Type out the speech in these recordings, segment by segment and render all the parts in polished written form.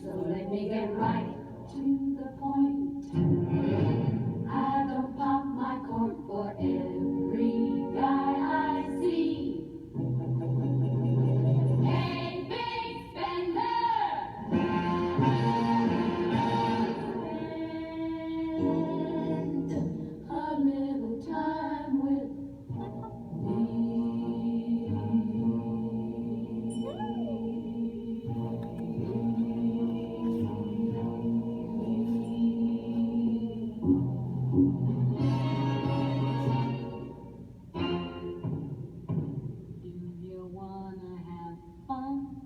So let me get right to the point. I don't pop my cork for every guy I see. Hey, big spender! Spend a little time with Do you wanna have fun?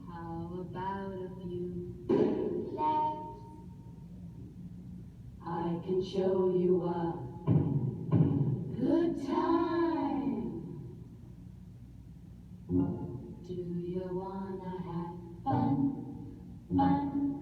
How about a few laughs? I can show you a good time. Do you wanna have fun? Fun,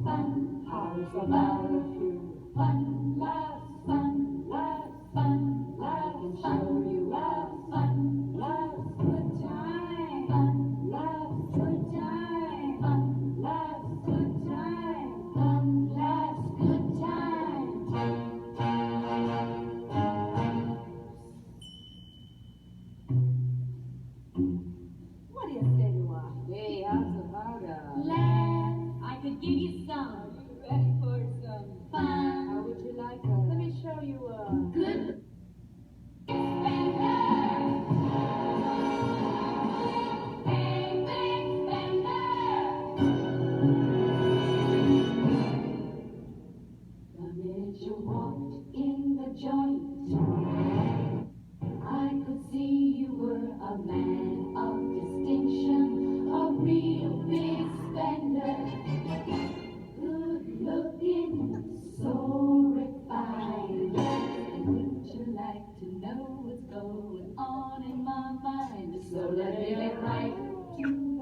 fun. How about a few fun laughs? Fun laughs, fun laughs. I can show you a fun laughs, good time. Fun laughs, good time. Fun laughs, good time. Fun laughs, good time. What do you say to us? Hey, how's about Laugh. I could give you some. Are you ready for some fun? How would you like Let me show you good. The minute you walked in the joint, I could see you were a man of distinction, a real big spender. Good looking, so refined. And would you like to know what's going on in my mind? So let me get right to